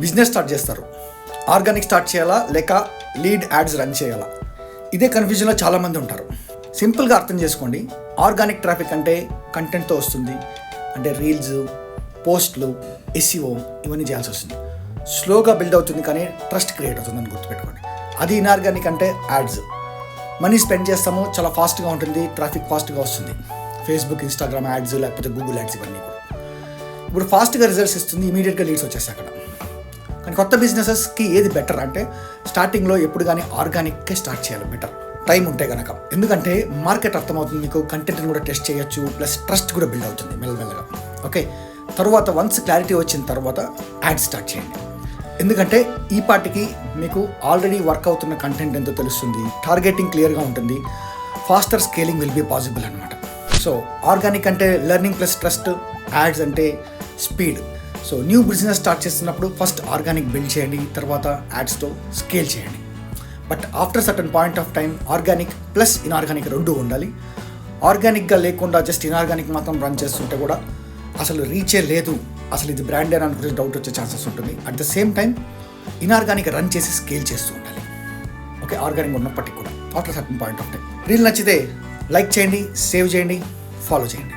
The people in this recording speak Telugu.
బిజినెస్ స్టార్ట్ చేస్తారు, ఆర్గానిక్ స్టార్ట్ చేయాలా లేక లీడ్ యాడ్స్ రన్ చేయాలా, ఇదే కన్ఫ్యూజన్లో చాలామంది ఉంటారు. సింపుల్గా అర్థం చేసుకోండి, ఆర్గానిక్ ట్రాఫిక్ అంటే కంటెంట్తో వస్తుంది, అంటే రీల్స్, పోస్ట్లు, ఎస్ఈఓ ఇవన్నీ చేయాల్సి వస్తుంది. స్లోగా బిల్డ్ అవుతుంది కానీ ట్రస్ట్ క్రియేట్ అవుతుందని గుర్తుపెట్టుకోండి. అది ఇన్ఆర్గానిక్ అంటే యాడ్స్, మనీ స్పెండ్ చేస్తాము, చాలా ఫాస్ట్గా ఉంటుంది, ట్రాఫిక్ ఫాస్ట్గా వస్తుంది. ఫేస్బుక్, ఇన్స్టాగ్రామ్ యాడ్స్ లేకపోతే గూగుల్ యాడ్స్ ఇవన్నీ కూడా ఇప్పుడు ఫాస్ట్గా రిజల్ట్స్ ఇస్తుంది, ఇమీడియట్గా లీడ్స్ వచ్చేస్తాయి అక్కడ. కానీ కొత్త బిజినెసెస్కి ఏది బెటర్ అంటే స్టార్టింగ్లో ఎప్పుడు కానీ ఆర్గానిక్కే స్టార్ట్ చేయాలి బెటర్, టైం ఉంటే కనుక. ఎందుకంటే మార్కెట్ అర్థమవుతుంది మీకు, కంటెంట్ని కూడా టెస్ట్ చేయొచ్చు, ప్లస్ ట్రస్ట్ కూడా బిల్డ్ అవుతుంది మెల్లమెల్లగా. ఓకే, తర్వాత వన్స్ క్లారిటీ వచ్చిన తర్వాత యాడ్ స్టార్ట్ చేయండి. ఎందుకంటే ఈ పార్టీకి మీకు ఆల్రెడీ వర్క్ అవుతున్న కంటెంట్ ఎంతో తెలుస్తుంది, టార్గెటింగ్ క్లియర్గా ఉంటుంది, faster scaling will be possible అనమాట. సో ఆర్గానిక్ అంటే లెర్నింగ్ ప్లస్ ట్రస్ట్, యాడ్స్ అంటే speed. So new business start చేస్తున్నప్పుడు ఫస్ట్ ఆర్గానిక్ బిల్డ్ చేయండి, తర్వాత యాడ్స్తో స్కేల్ చేయండి. But after certain point of time organic plus inorganic రెండు ఉండాలి. ఆర్గానిక్గా లేకుండా జస్ట్ ఇన్ఆర్గానిక్ మాత్రం రన్ చేస్తుంటే కూడా అసలు రీచే లేదు, అసలు ఇది బ్రాండ్ అని అనుకునే డౌట్ వచ్చే ఛాన్సెస్ ఉంటుంది. At the same time inorganic run చేసి స్కేల్ చేస్తూ ఉండాలి. ఓకే, ఆర్గానిక్ ఉన్నప్పటికీ కూడా after certain point of time. Reel నచ్చితే లైక్ చేయండి, సేవ్ చేయండి, ఫాలో చేయండి.